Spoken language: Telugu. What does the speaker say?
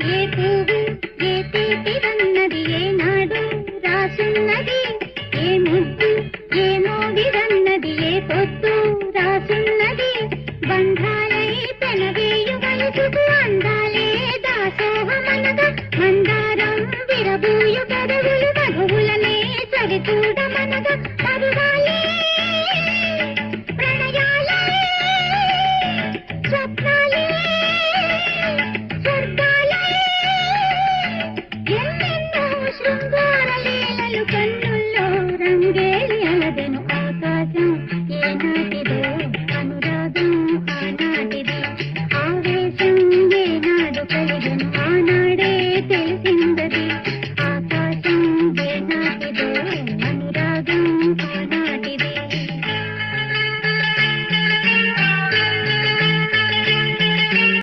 ఏ పువ్వు ఏ తీపిదన్నది ఏనాడు రాసున్నది, ఏ ముద్దు ఏ మోవిదన్నది ఏ పొద్దు రాసున్నది. బంధాలై పెనవేయు వయసుకు అందాలే దాసోహమనగా, మందారం విరబూయు పెదవులు వధువులనే సరిచూడమనగా.